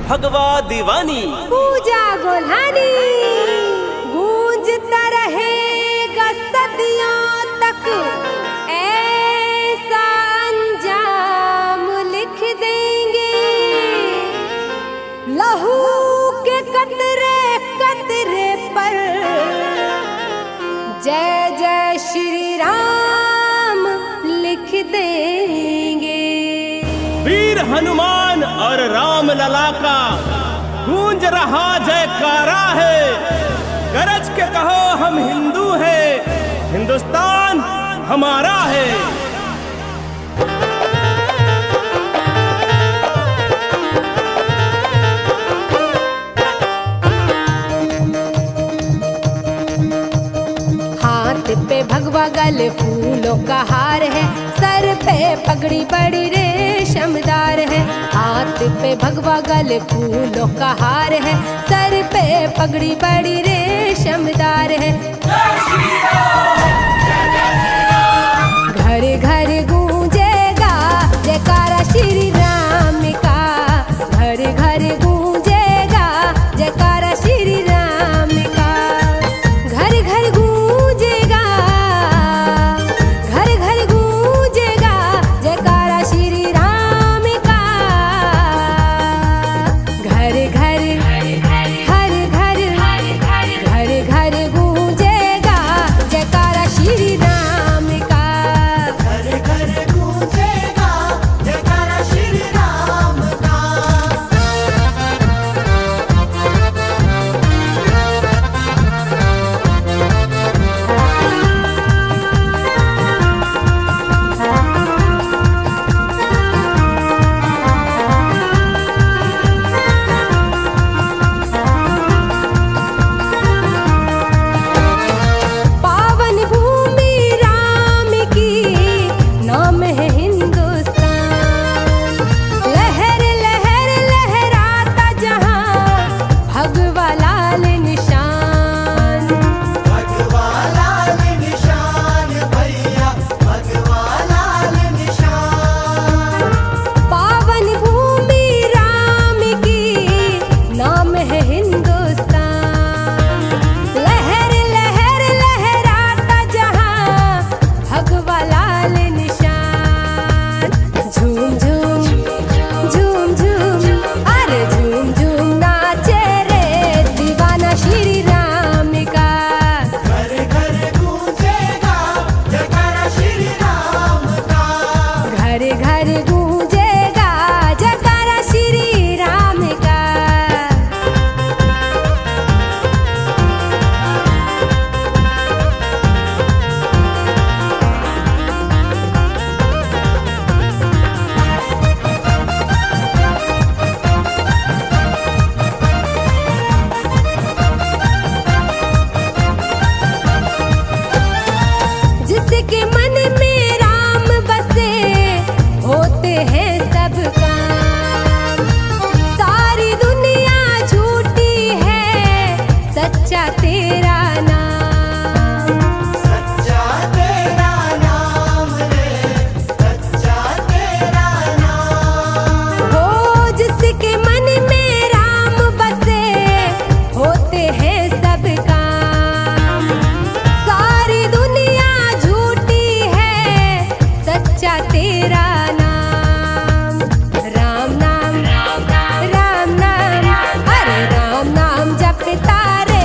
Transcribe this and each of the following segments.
भगवा दीवानी पूजा गोल्हानी गूंजता रहेगा सदियों तक ऐसा अंजाम लिख देंगे लहू के कतरे कतरे पर जय जय श्री राम लिख देंगे। वीर हनुमान और राम लला का गूंज रहा जयकारा है। गरज के कहो हम हिंदू हैं, हिंदुस्तान हमारा है। हाथ पे भगवा गले फूलों का हार है, सर पे पगड़ी बड़ी रेशमदार है। हाथ पे भगवा गले फूलों का हार है, सर पे पगड़ी बड़ी रेशमदार है। घर घर गूंजेगा जयकारा श्री राम का, घर घर गूंजेगा जयकारा श्री राम का। घर घर गूंजेगा, घर घर गूंजेगा जयकारा श्री राम का। घर घर हर घर घर घर गूंजेगा जयकारा श्री राम का। घर घर गूंजेगा जयकारा श्री राम का। पावन भूमि राम की, नाम है हिंदुस्तान। लहर लहर लहराता जहां भगवा लाल निशान। भगवा लाल निशान भैया, भगवा लाल निशान। पावन भूमि राम की, नाम है हिंदुस्तान। लहर लहर लहराता जहां भगवा लाल निशान। झूम झूम झूम झूम अरे झूम झूम नाचे रे दीवाना श्री राम का। घर घर गूंजेगा जयकारा श्री राम का। घर घर गूंजेगा जयकारा श्री राम का। जिसके मन में राम बसे होते हैं सब काम। सारी दुनिया झूठी है सच्चा तेरा नाम। सच्चा तेरा नाम रे, सच्चा तेरा नाम। हो जिसके मन में राम बसे होते हैं सब काम। सारी दुनिया झूठी है सच्चा तेरा नाम। राम नाम अरे राम नाम जपता रे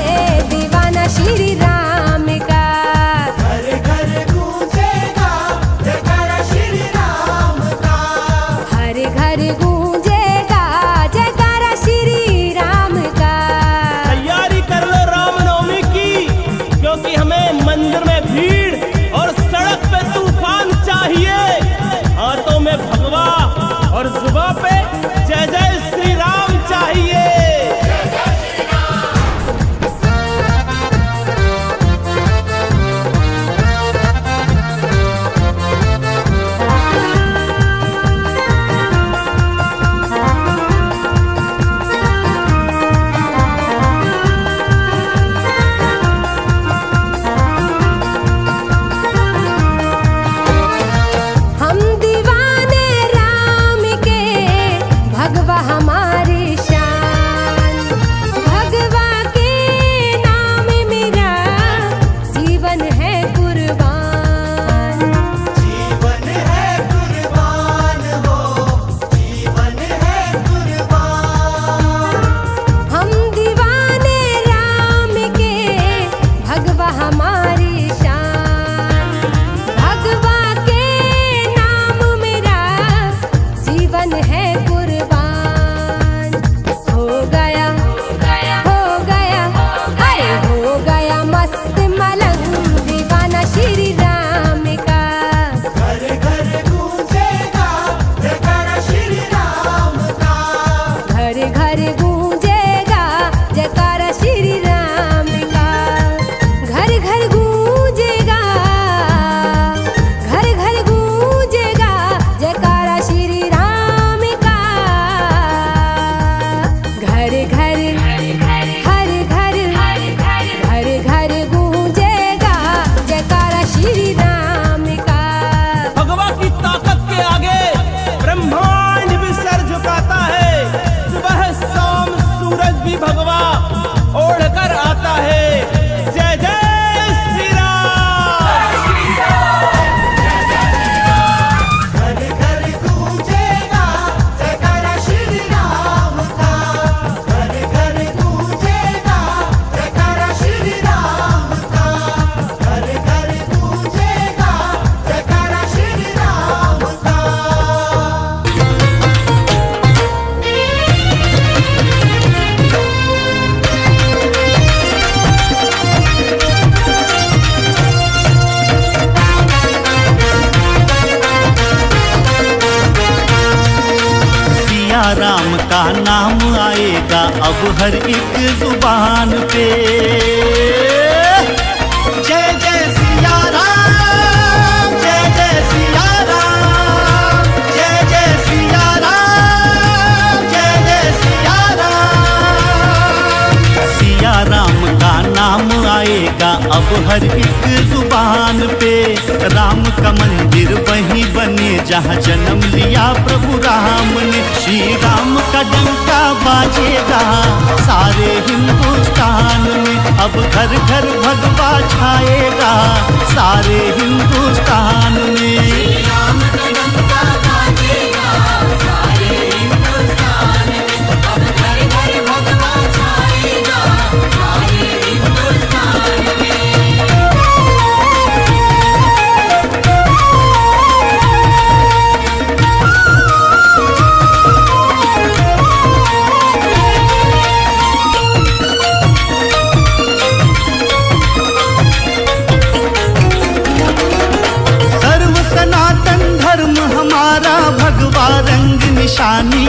राम का नाम आएगा अब हर एक जुबान पे। जय जय सिया राम, जय जय सिया राम, जय जय सिया राम, जय जय सिया राम। सिया राम का नाम आएगा अब हर एक जुबान पे। राम का मंदिर वहीं बने जहाँ जन्म लिया प्रभु राम ने। श्री राम का डंका बाजेगा सारे हिंदुस्तान में। अब घर घर भगवा छाएगा सारे हिंदुस्तान में। राम का डंका बाजेगा सारे हिंदुस्तान में। अब घर घर भगवा छाएगा सारे हिंदुस्तान में। सर्व सनातन धर्म हमारा भगवा रंग निशानी।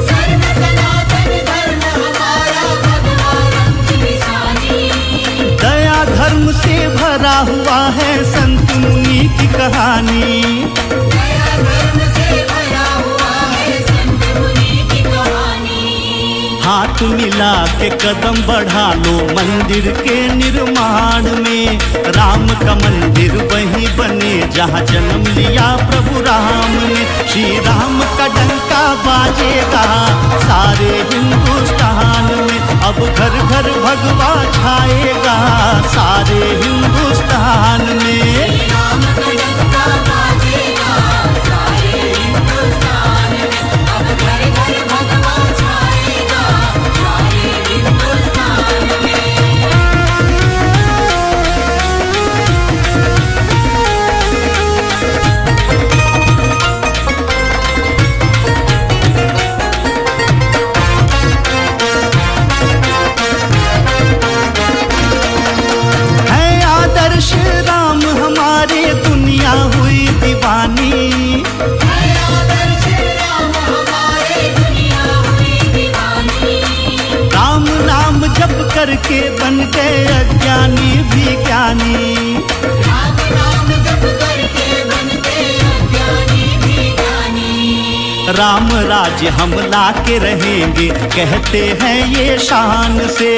सर्व सनातन धर्म हमारा भगवा रंग निशानी। दया धर्म से भरा हुआ है संत मुनि की कहानी। दया धर्म से भरा हुआ है संत मुनि की कहानी। हाथ मिला के कदम बढ़ा लो मंदिर के निर्माण में। राम का मंदिर वहीं बने जहाँ जन्म लिया प्रभु राम ने। श्री राम का डंका बाजेगा सारे हिंदुस्तान में। अब घर घर भगवा छाएगा सारे हिंदुस्तान में। राम का डंका बाजेगा सारे हिंदुस्तान में। अब घर घर भगवा छाएगा सारे हिंदुस्तान में। है आदर्श राम हमारे दुनिया हुई दीवानी। आदर्श राम हमारे दुनिया हुई दीवानी। राम नाम जप करके बन गए अज्ञानी भी ज्ञानी। राम नाम जप करके बन गए अज्ञानी भी ज्ञानी। राम राज्य हम ला के रहेंगे कहते हैं ये शान से।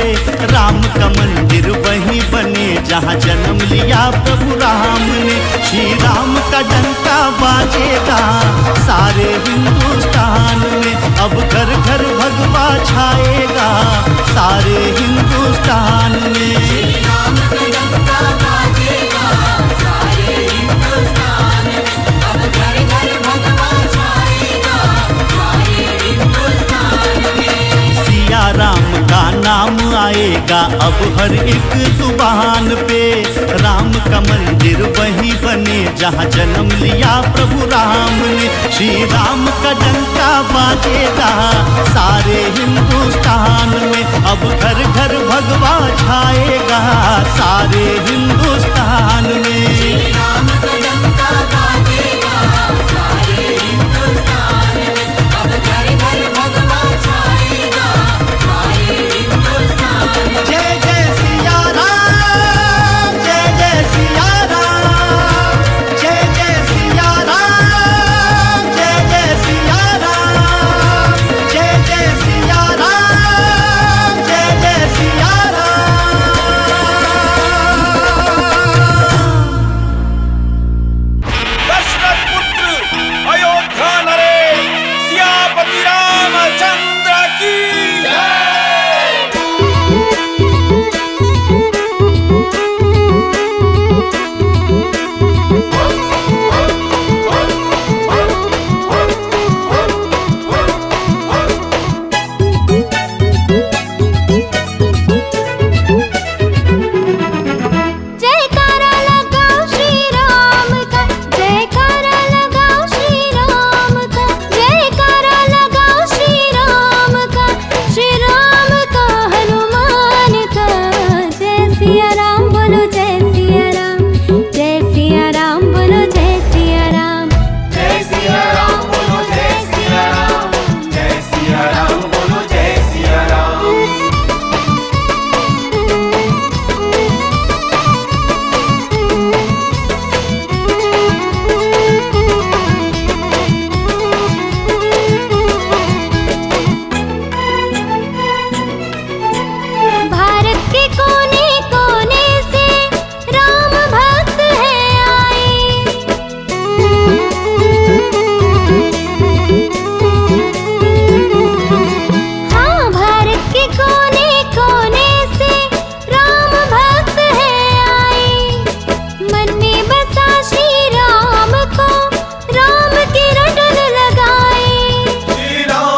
राम का मंदिर वहीं बने जहाँ जन्म लिया प्रभु राम ने। श्री राम का डंका बाजेगा सारे हिंदुस्तान में। अब घर घर भगवा छाएगा सारे हिंदुस्तान में। राम का डंका बाजेगा सारे हिंदुस्तान में। अब घर घर भगवा छाएगा सारे हिंदुस्तान में। सिया राम का नाम आएगा अब हर एक जुबान पे। राम का मंदिर वहीं बने जहाँ जन्म लिया प्रभु राम ने। श्री राम का डंका बाजेगा सारे हिंदुस्तान में। अब घर घर भगवा छाएगा सारे हिंदुस्तान में। राम का डंका बाजेगा सारे हिंदुस्तान में। अब घर घर भगवा छाएगा सारे हिंदुस्तान में। जय जय सिया राम, जय जय सिया राम, जय जय सिया राम, जय जय सिया राम, जय जय सिया राम, जय जय सिया राम।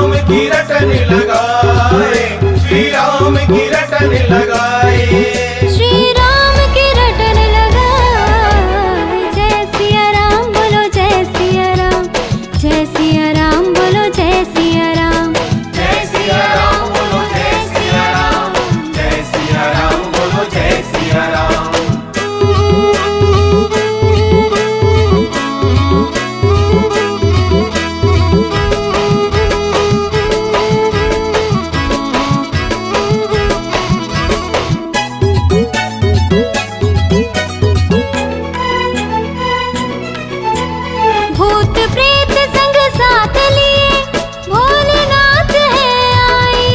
राम की रटन लगाए, श्री राम की रटन लगाए। श्री राम की रटन लगाए। जय सिया राम बोलो जय सिया राम, जय सिया राम बोलो जय सिया राम। जय सिया राम बोलो जय सिया राम, जय सिया राम बोलो जय सिया राम। भूत प्रेत संग साथ लिए भोलेनाथ है आए।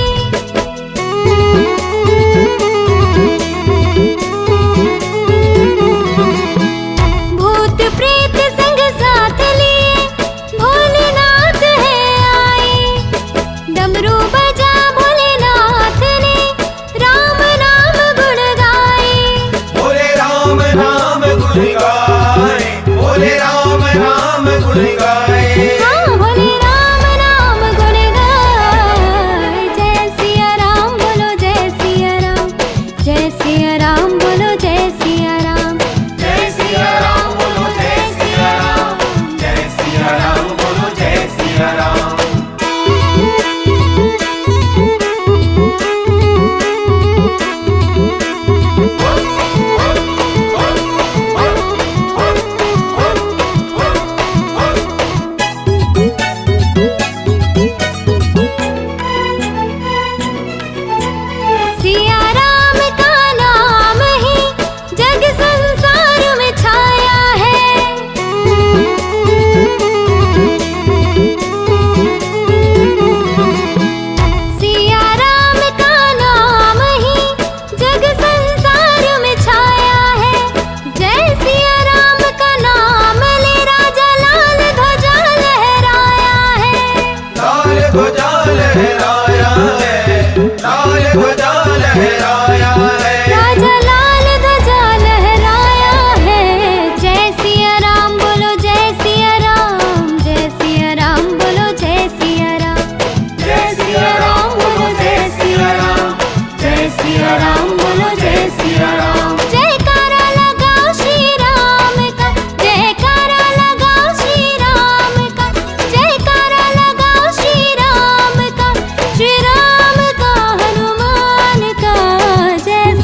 भूत प्रेत संग साथ लिए भोलेनाथ है आए। डमरू बजा भोलेनाथ ने राम नाम गुण गाए। बोले राम नाम गुण गाए, बोले राम नाम गुण गाए। हाँ बोले राम नाम गुण गाए। जय सिया राम बोलो जय सिया राम, जय सिया राम बोलो जय सिया राम। जय सिया राम बोलो जय सिया राम, जय सिया राम बोलो जय सिया राम। सिया राम का नाम ही जग संसार में छाया है। सिया राम का नाम ही जग संसार में छाया है। जय सिया राम का नाम ले राजा लाल ध्वजा लहराया है। लाल ध्वजा लहराया है, लाल ध्वजा लहराया है। राजा लाल ध्वजा लहराया है। जय सिया राम बोलो जय सिया राम, जय सिया राम बोलो जय सिया राम। जय सिया राम बोलो जय सिया राम, जय सिया राम बोलो जय सिया राम। जयकारा लगाओ श्री राम का, जयकारा लगाओ श्री राम का, जयकारा लगाओ श्री राम का, श्री राम का हनुमान का। जय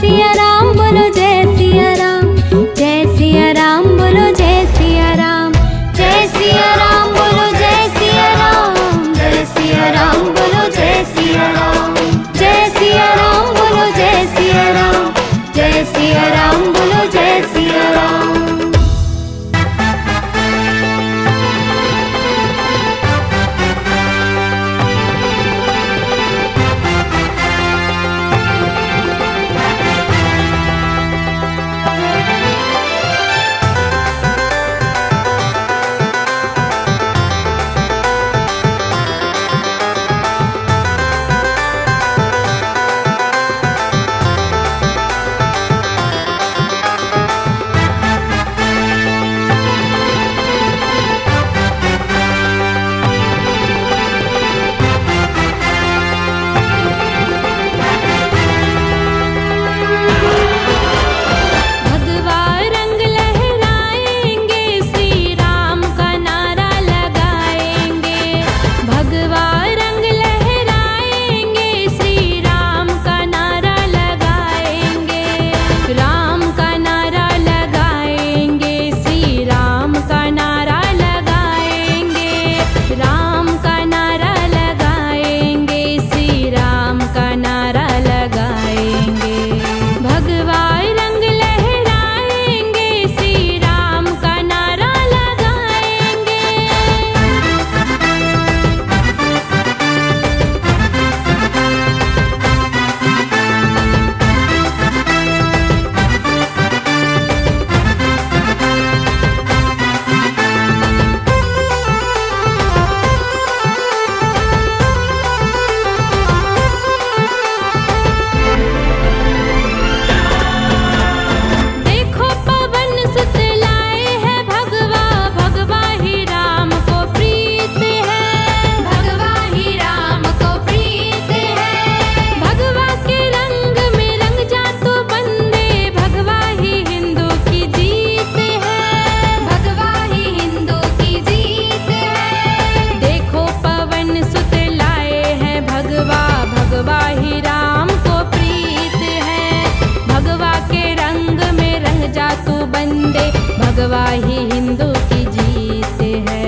सुत लाए हैं भगवा, भगवा ही राम को प्रीत है। भगवा के रंग में रंग जा तू बंदे, भगवा ही हिंदू की जीत है।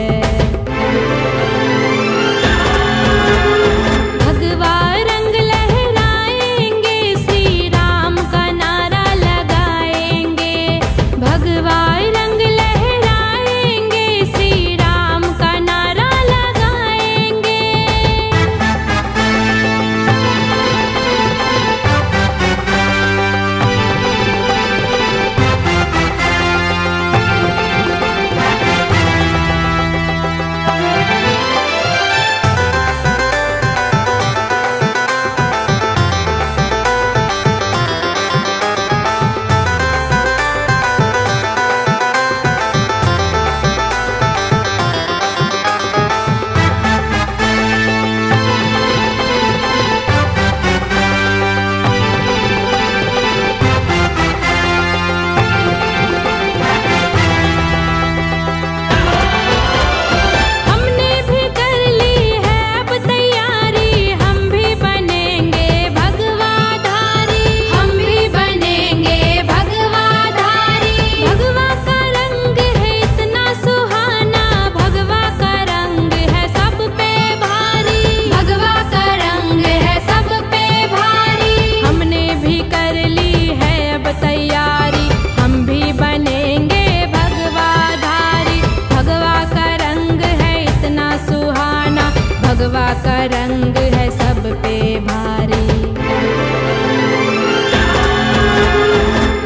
भगवा रंग लहराएंगे, श्री राम का नारा लगाएंगे। भगवा रंग लहराएंगे, श्री राम का नारा लगाएंगे। हमने भी कर ली है अब तैयारी, हम भी बनेंगे भगवाधारी। हम भी बनेंगे भगवाधारी। भगवा का रंग है इतना सुहाना, भगवा का रंग है सब पे भारी। भगवा का रंग है सब पे भारी। हमने भी कर ली है अब तैयारी, हम भी बनेंगे भगवाधारी। भगवा का रंग है इतना सुहाना, भगवा का रंग है सब पे भारी।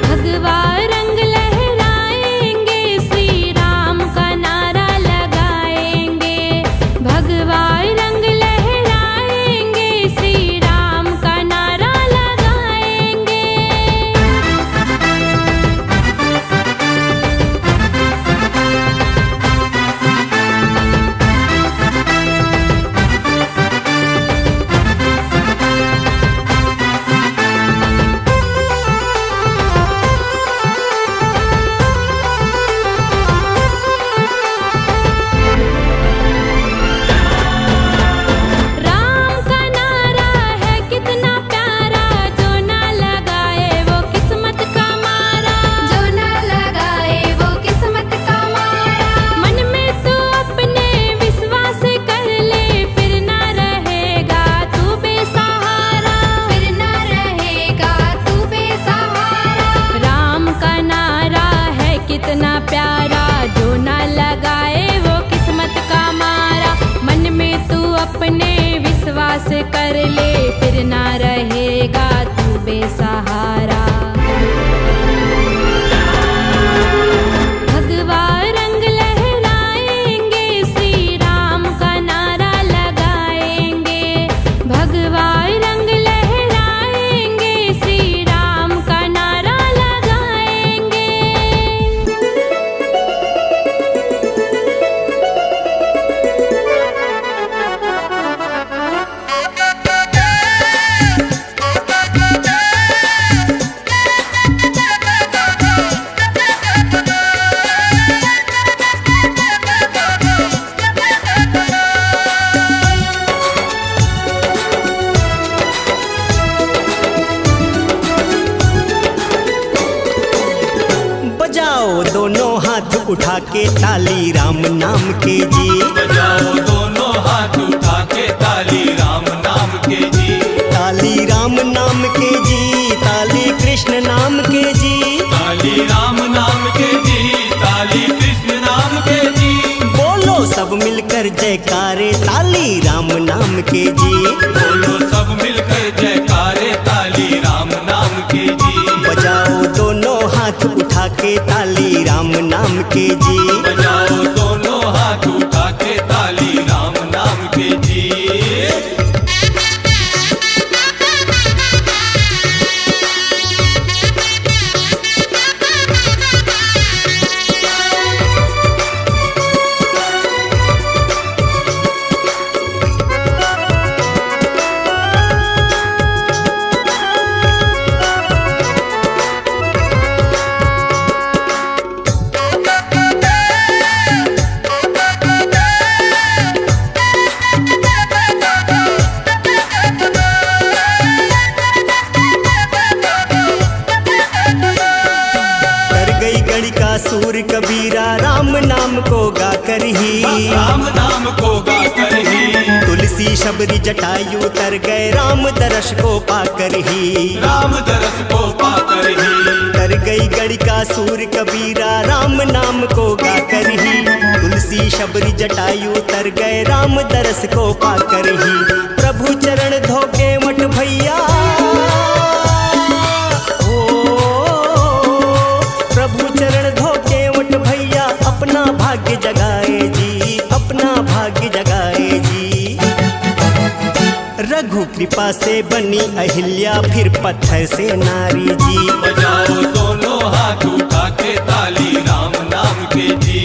भगवा रंग लहराएंगे, श्री राम का नारा लगाएंगे। भगवा रंग लहराएंगे, श्री राम का नारा लगाएंगे। राम का नारा है कितना प्यारा, जो ना लगाए वो किस्मत का मारा। जो ना लगाए वो किस्मत का मारा। मन में तो अपने विश्वास कर ले, फिर ना रहेगा तू बेसहारा। फिर ना रहेगा तू बेसहारा। राम का नारा है कितना प्यारा, जो ना लगाए वो किस्मत का मारा। मन में तू अपने विश्वास कर ले, फिर ना रहेगा तू बेसहारा। भगवा रंग लहराएंगे, श्री राम का नारा लगाएंगे। भगवा रंग लहराएंगे, श्री राम का नारा लगाएंगे। बजाओ दोनों हाथ उठा के ताली राम नाम के जी। बजाओ दोनों हाथ उठा के ताली राम नाम के जी। ताली राम नाम के जी, ताली कृष्ण नाम के जी। ताली राम नाम के जी, ताली कृष्ण नाम के जी। बोलो सब मिलकर जयकारे ताली राम नाम के जी। बोलो सब मिलकर जयकारे ताली राम नाम के जी। बजाओ दोनों हाथ उठा के ताली राम नाम के जी। बजाओ दोनों हाथ उठा के ताली राम नाम के जी। तुलसी शबरी जटायु तर गए राम दरस को पाकर ही। राम दरस को पाकर ही तर गई गणिका सूर कबीरा राम नाम को गाकर ही। तुलसी शबरी जटायु तर गए राम दरस को पाकर ही। प्रभु चरण धोके मठ भैया प्रभु चरण धोके मठ भैया अपना भाग्य जगाए जी, अपना भाग्य जगाए जी। रघु कृपा से बनी अहिल्या फिर पत्थर से नारी जी। बजाओ दोनों हाथ उठा के ताली राम नाम के जी।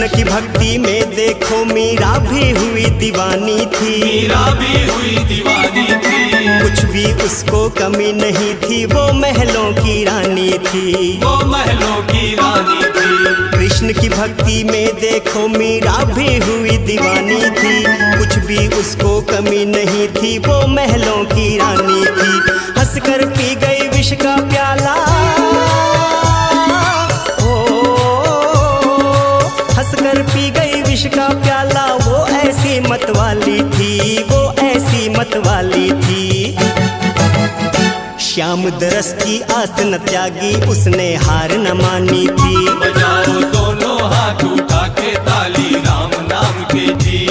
की भक्ति में देखो मीरा भी हुई दीवानी थी। मीरा भी हुई दीवानी थी कुछ भी उसको कमी नहीं थी, वो महलों की रानी थी। वो महलों की रानी थी। कृष्ण की भक्ति में देखो मीरा भी हुई दीवानी थी। कुछ भी उसको कमी नहीं थी, वो महलों की रानी थी। हंसकर पी गई विष का प्याला हंसकर पी गई विष का प्याला। वो ऐसी मतवाली थी, वो ऐसी मतवाली थी। श्याम दरस की आस न त्यागी, उसने हार न मानी थी। बजाओ दोनों हाथ उठा के ताली राम नाम के जी।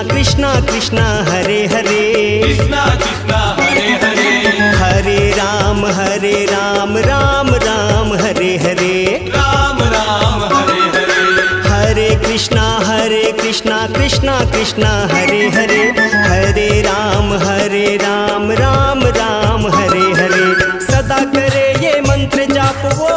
कृष्णा कृष्णा हरे हरे। कृष्णा कृष्णा हरे हरे। हरे राम राम राम हरे हरे। राम राम हरे हरे। हरे कृष्णा कृष्णा कृष्णा हरे हरे। हरे राम राम राम हरे हरे। सदा करे ये मंत्र जाप वो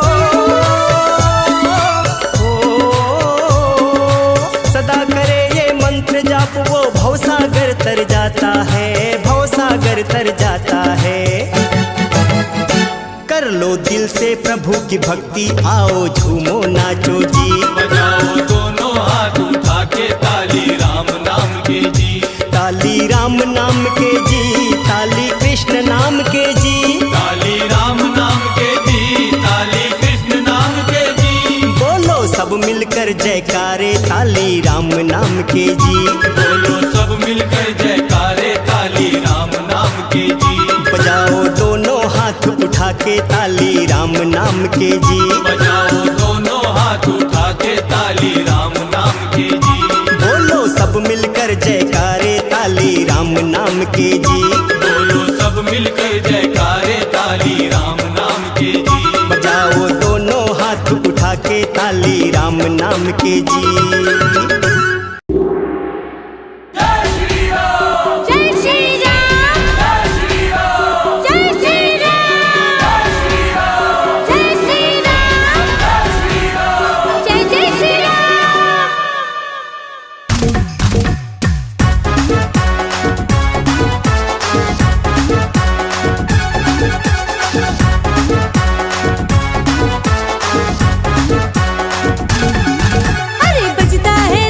सदा करे ये मंत्र जाप वो भवसागर तर जाता है, भवसागर तर जाता है। कर लो दिल से प्रभु की भक्ति, आओ झूमो नाचो जी। बजाओ दोनों हाथ उठा के ताली राम नाम के जी। ताली राम नाम के जी, ताली कृष्ण नाम के जी। ताली राम नाम के जी, ताली कृष्ण नाम के जी। बोलो सब मिलकर जयकारे ताली राम नाम के जी। बोलो सब मिलकर जयकारे ताली राम नाम के जी। बजाओ दोनों हाथ उठा के ताली राम नाम के जी। बजाओ दोनों हाथ उठा के ताली राम नाम के जी। बोलो सब मिलकर जयकारे ताली राम नाम के जी। बोलो सब मिलकर जयकारे ताली राम नाम के जी। बजाओ दोनों हाथ उठा के ताली राम नाम के जी। अरे बजता है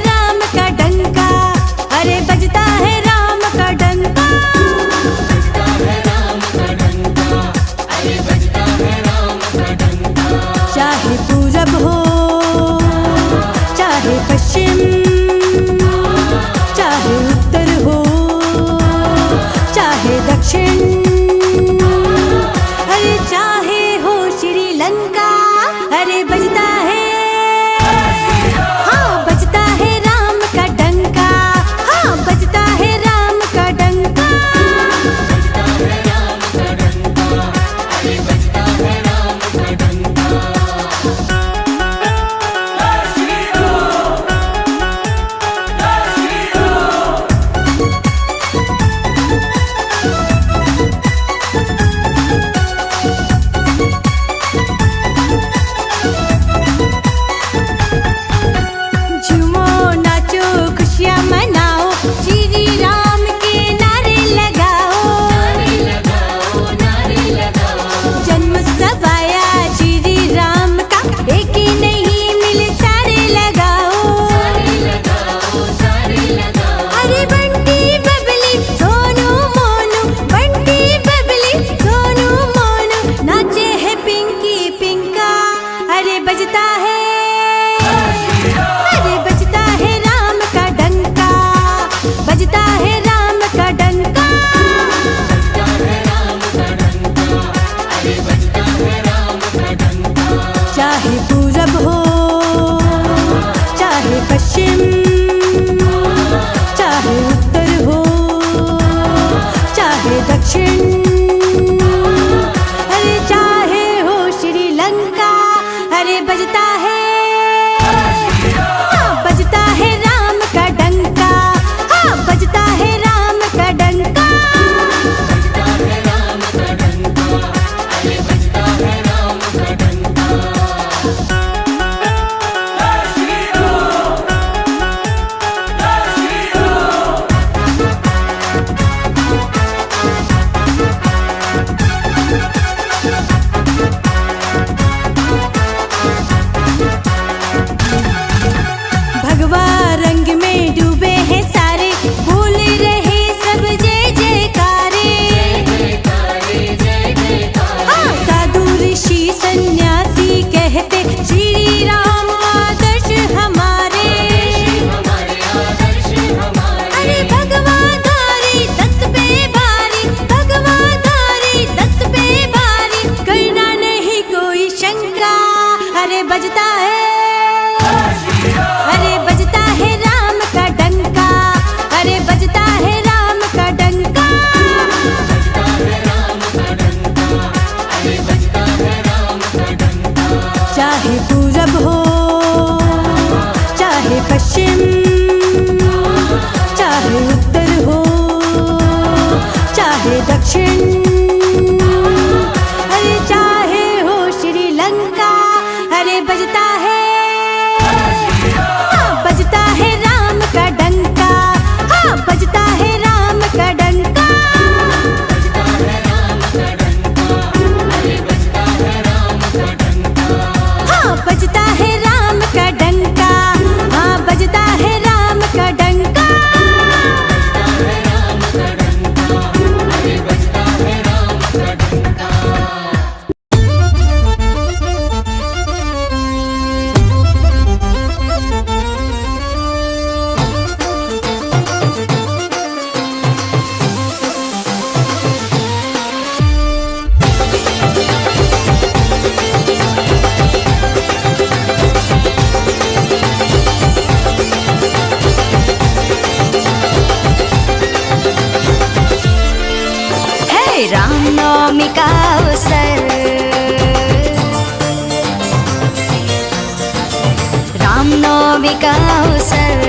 का अवसर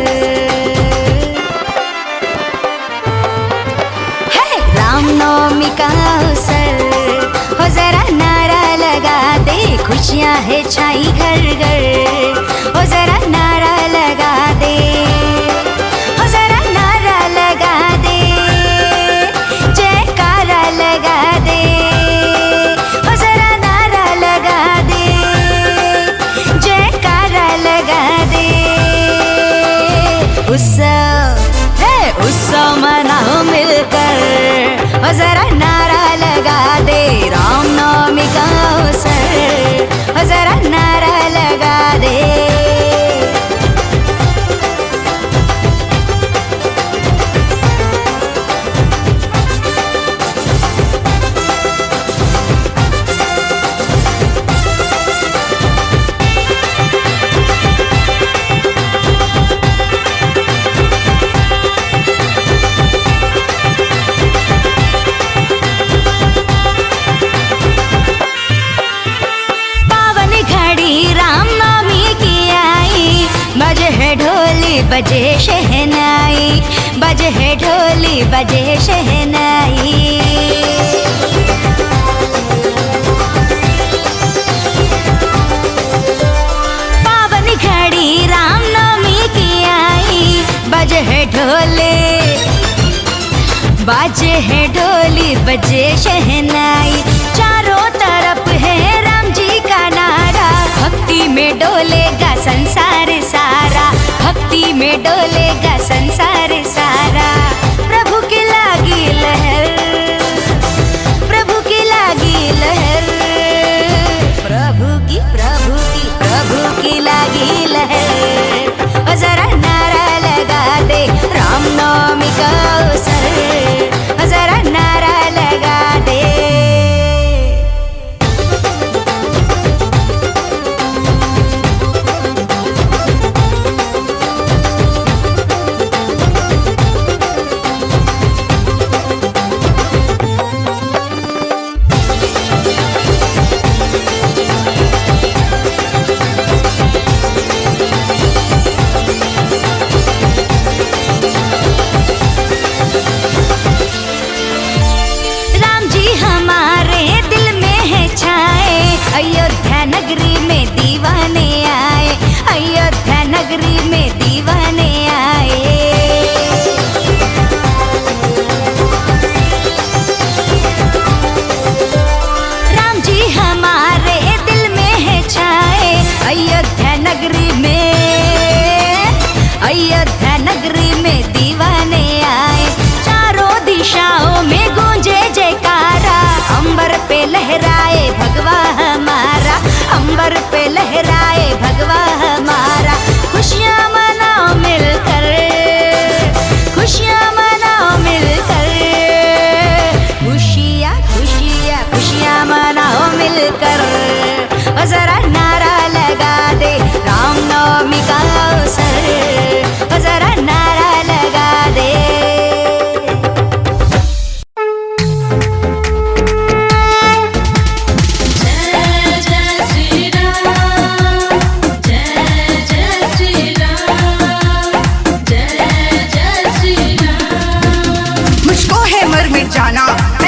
है, रामनवमी का अवसर हो जरा नारा लगा दे, खुशियाँ है छाई घर घर, हो जरा नारा लगा दे, हो जरा नारा लगा दे, जयकारा लगा दे, हो जरा नारा लगा दे, जयकारा लगा दे। उत्सव है, उत्सव मनाओ मिलकर, हो जरा नारा लगा दे, रामनवमी का अवसर, हो जरा नारा लगा दे। बजे शहनाई, बजे है ढोली, बजे शहनाई। पावन घड़ी रामनवमी की आई, बजे है ढोले, बाजे है ढोली, बजे शहनाई। चारों तरफ है राम जी का नारा, भक्ति में डोलेगा संसार सारा, भक्ति में डोलेगा संसार सारा। प्रभु की लागी लहर, प्रभु की लागी लहर, प्रभु की प्रभु की प्रभु की लागी लहर। ओ जरा नारा लगा दे, रामनवमी का अवसर, ओ जरा नारा लगा दे। अयोध्या नगरी में दीवाने आए, अयोध्या नगरी में दीवाने आए। राम जी हमारे दिल में है छाए, अयोध्या नगरी में, अयोध्या नगरी में दीवाने आए। चारों दिशाओं में गूंजे जयकारा, अंबर पे लहराए भगवा हमारा, अंबर पे लहराए भगवा हमारा। खुशियाँ मनाओ मिलकर, खुशियाँ मनाओ मिलकर, खुशियाँ खुशियाँ खुशियाँ मनाओ मिलकर। और जरा नारा लगा दे, रामनवमी का अवसर, और जरा नारा लगा दे।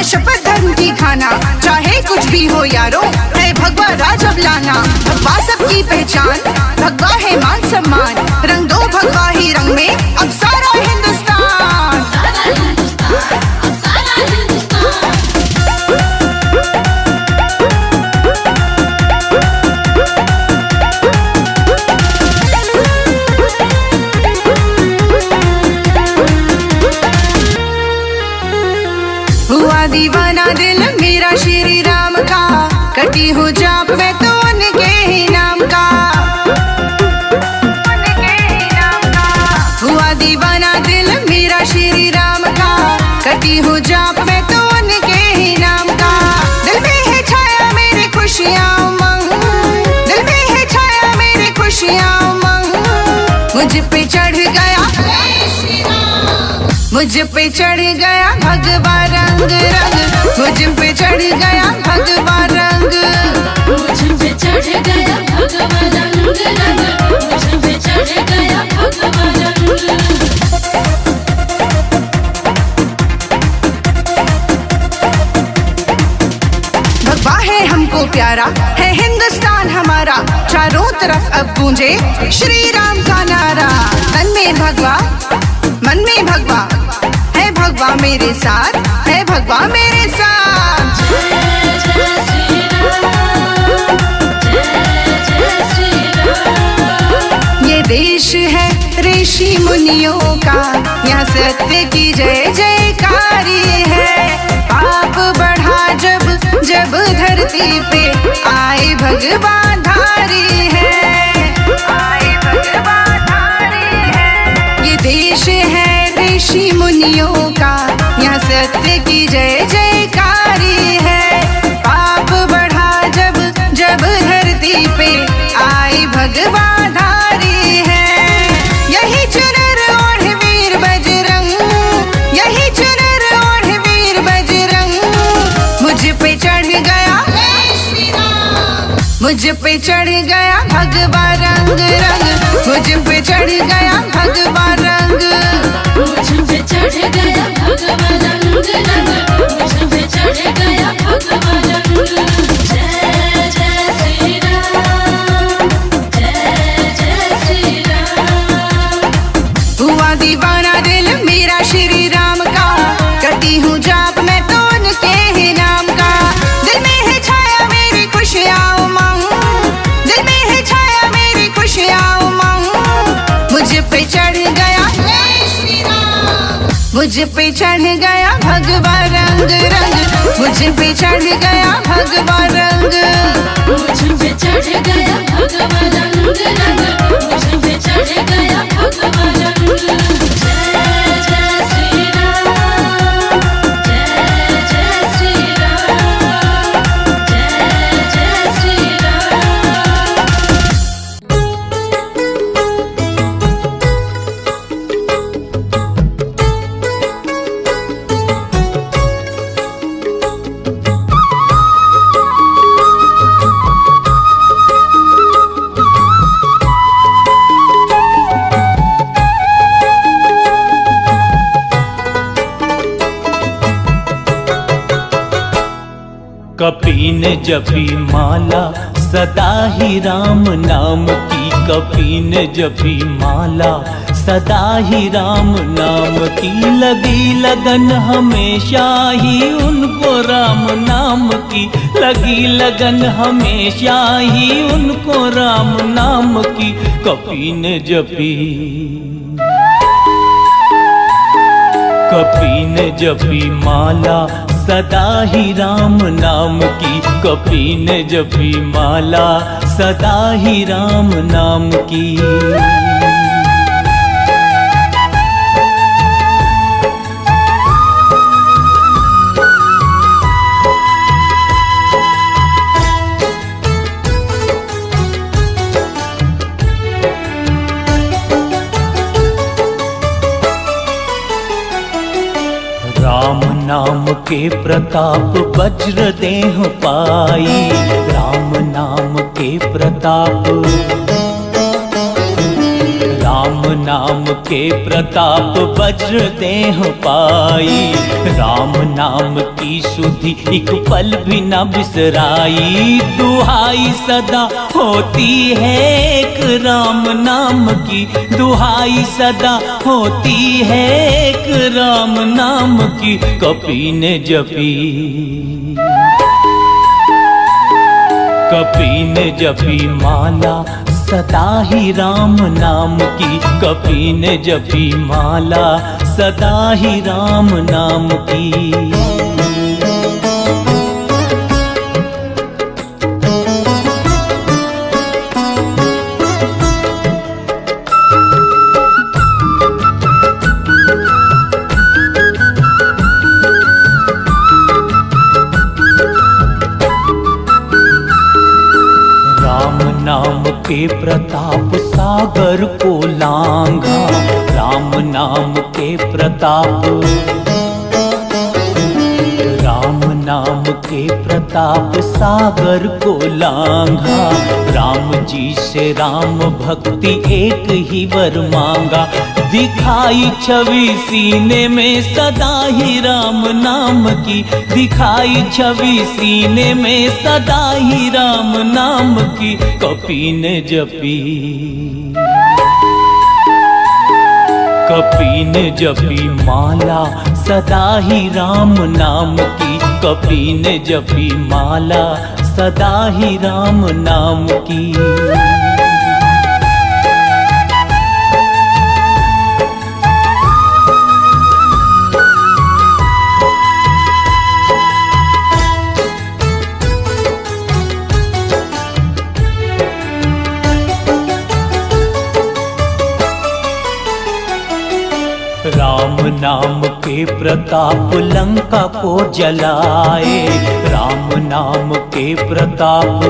शपथ धर्म की खाना, चाहे कुछ भी हो यारो, है भगवा राज अब लाना। भगवा सबकी पहचान, भगवा है मान सम्मान, रंग दो भगवा ही रंग में अब सारा हिंदुस्तान, सारा हिंदुस्तान, अब सारा हिंदुस्तान। हुआ दीवाना दिल मेरा श्री राम का, कटी हूँ जाप मैं तो उनके ही नाम का, उनके ही नाम का। हुआ दीवाना दिल मेरा श्री राम का, कटी हूँ जाप मैं तो उनके ही नाम का। दिल में है छाया मेरी खुशियाँ उमंग, दिल में है छाया मेरी खुशियाँ उमंग। मुझ पे चढ़ गया, मुझ मुझ पे चढ़ गया भगवा रंग रंग, मुझ पे चढ़ गया भगवा रंग। मुझ पे चढ़ गया भगवा रंग रंग, मुझ पे चढ़ गया भगवा रंग। भगवा है हमको प्यारा, है हिंदुस्तान हमारा, चारों तरफ अब गूंजे श्री राम का नारा। तन में भगवा मन में भगवा, है भगवा मेरे साथ, है भगवा मेरे साथ। जय जय श्री राम, जय जय श्री राम। ये देश है ऋषि मुनियों का, यहाँ सत्य की जय जयकारी है। पाप बढ़ा जब जब धरती पे आए भगवा धारी है, आए भगवा धारी है। ये देश है ऋषि मुनियों का, यहाँ सत्य की जय जयकारी है। पाप बढ़ा जब जब धरती पे आए भगवा धारी है। यही चुनर ओढ़ वीर बजरंग, यही चुनर ओढ़ वीर बजरंग। मुझ पे चढ़ गया मुझ पे चढ़ गया भगवा रंग रंग, मुझ पे चढ़ गया भगवा रंग। मुझ पे चढ़ गया भगवा रंग रंग, मुझ पे चढ़ गया भगवा रंग। जय जय श्री राम, जय जय श्री राम। हुआ दीवाना दिल मेरा श्री राम का, करती हूँ जाप मैं तो उनके ही नाम का। दिल में है छाया मेरी खुशियाँ उमंग, दिल में है छाया मेरी खुशियाँ उमंग। मुझ पे चढ़ गया मुझ पे चढ़ गया भगवा रंग रंग, मुझ पे चढ़ गया भगवा रंग। मुझ पे चढ़ गया भगवा रंग रंग, मुझ पे चढ़ गया भगवा रंग। जय जय श्री राम, जय जय श्री राम, जय जय श्री राम। कपी ने जपी माला सदा ही राम नाम की, कपी ने जपी माला सदा ही राम नाम की। लगी लगन हमेशा ही उनको राम नाम की, लगी लगन हमेशा ही उनको राम नाम की। कपी ने जपी कपी ने जपी माला सदा ही राम नाम की, कपी ने जपी माला सदा ही राम नाम की। राम नाम के प्रताप वज्र देह पाई, राम नाम के प्रताप, राम नाम के प्रताप वज्र देह पाई। राम नाम की सुधि एक पल भी न बिसराई, दुहाई सदा होती है एक राम नाम की, दुहाई सदा होती है एक राम नाम की। कपी ने जपी कपी ने जपी माला सदा ही राम नाम की, कपी ने जपी माला सदा ही राम नाम की। के प्रताप सागर को लांघा, राम नाम के प्रताप, राम नाम के प्रताप सागर को लांघा। राम जी से राम भक्ति एक ही वर मांगा, दिखाई छवि सीने में सदा ही राम नाम की, दिखाई छवि सीने में सदा ही राम नाम की। कपि ने जपी, कपि ने जपी माला सदा ही राम नाम की, कपि ने जपी माला सदा ही राम नाम की। राम नाम के प्रताप लंका को जलाए, राम नाम के प्रताप,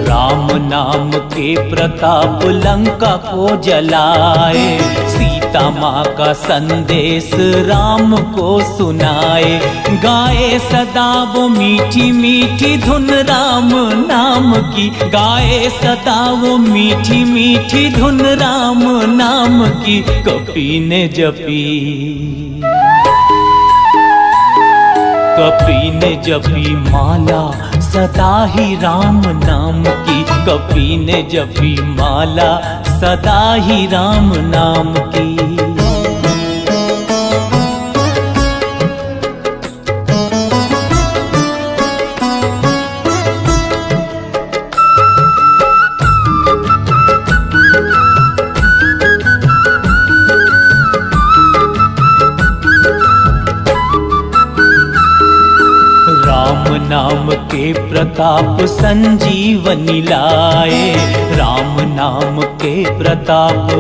राम नाम के प्रताप लंका को जलाए। सीता माँ का संदेश राम को सुनाए, गाए सदा वो मीठी मीठी धुन राम नाम की, गाए सदा वो मीठी मीठी धुन राम नाम की। कपि ने जपी, कपि ने जपी माला सदा ही राम नाम की, कपि ने जपी माला सदा ही राम नाम की। नाम के प्रताप संजीवनी लाए, राम नाम के प्रताप,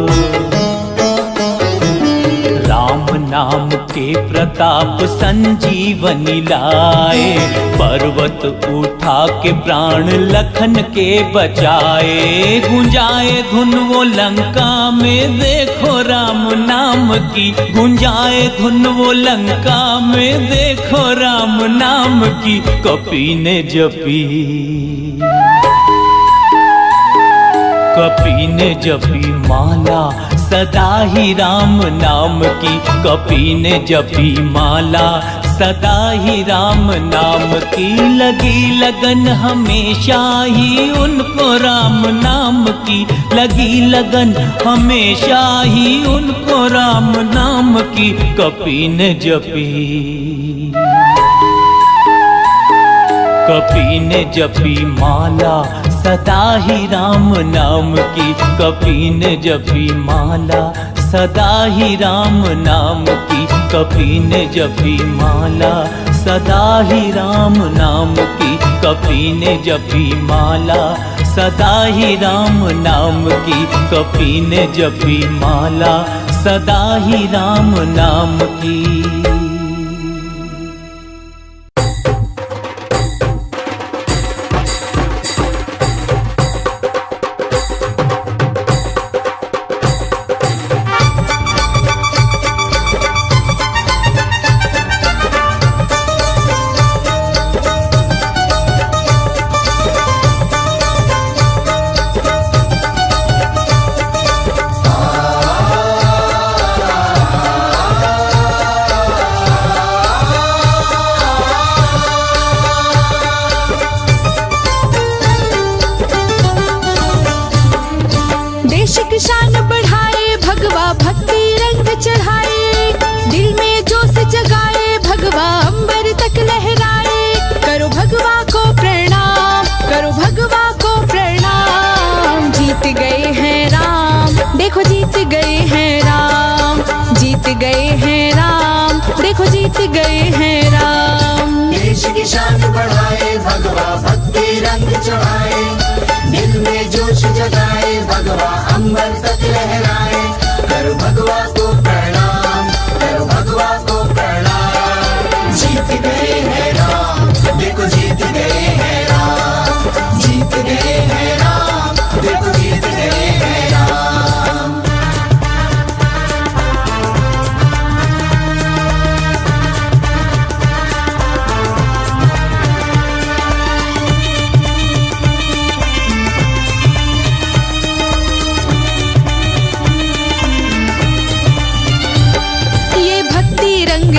राम नाम के प्रताप संजीवनी लाए। पर्वत उठा के प्राण लखन के बचाए, गुंजाए धुन वो लंका में देखो राम नाम की, गुंजाए धुन वो लंका में देखो राम नाम की। कपि ने जपी, कपि ने जपी माला सदा ही राम नाम की, कपि ने जपी माला सदा ही राम नाम की। लगी लगन हमेशा ही उनको राम नाम की, लगी लगन हमेशा ही उनको राम नाम की। कपि ने जपी, कपि ने जपी माला सदा ही राम नाम की, कपि ने जपी माला सदा ही राम नाम की, कपि ने जपी माला सदा ही राम नाम की, कपि ने जपी माला सदा ही राम नाम की, कपि ने जपी माला सदा ही राम नाम की। देखो जीत गए हैं राम, जीत गए हैं राम, देखो जीत गए हैं राम। देश की शान बढ़ाए भगवा भक्ति रंग चढ़ाए, दिल में जोश जगाए भगवा अंबर तक लहराए। करो भगवा को प्रणाम, करो भगवा को प्रणाम। जीत गए हैं राम, देखो जीत गए हैं राम, जीत गए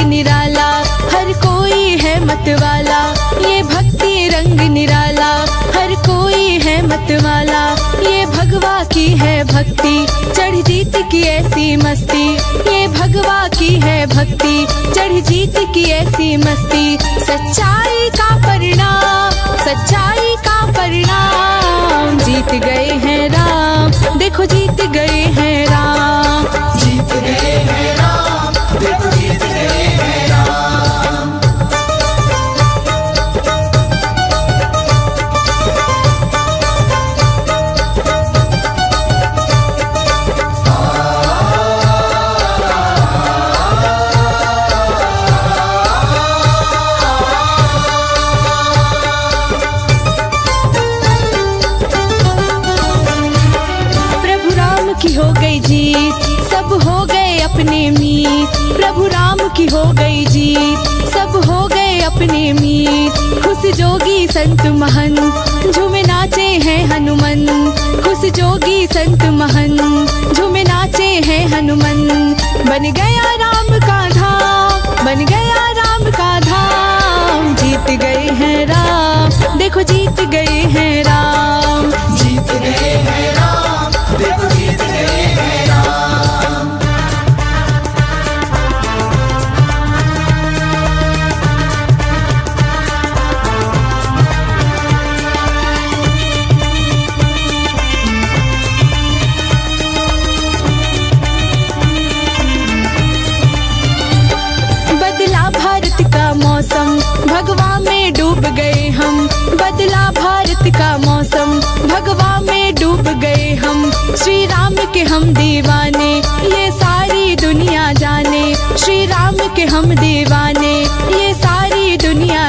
निराला, हर कोई है मतवाला। ये भक्ति रंग निराला, हर कोई है मतवाला। ये भगवा की है भक्ति, चढ़ जीत की ऐसी मस्ती। ये भगवा की है भक्ति, चढ़ जीत की ऐसी मस्ती। सच्चाई का परिणाम, सच्चाई का परिणाम। जीत गए हैं राम, देखो जीत गए हैं राम। जीत गए हैं राम, देखो जीत गए हैं राम। प्रभु राम की हो गई जीत, सब हो गए अपने मीत। प्रभु राम की हो गई जीत, सब हो गए अपने मीत। खुश जोगी संत महंत, झूमे नाचे हैं हनुमान। खुश जोगी संत महंत, झूमे नाचे हैं हनुमान। बन गया राम का धाम, बन गया राम का धाम। जीत गए हैं राम, देखो जीत गए हैं राम। जीत गए हैं राम, देखो जीत गए हैं राम। बदला भारत का मौसम, भगवा में डूब गए हम। बदला भारत का मौसम, भगवा में डूब गए हम। श्री राम के हम दीवाने, ये सारी दुनिया जाने। श्री राम के हम दीवाने, ये सारी दुनिया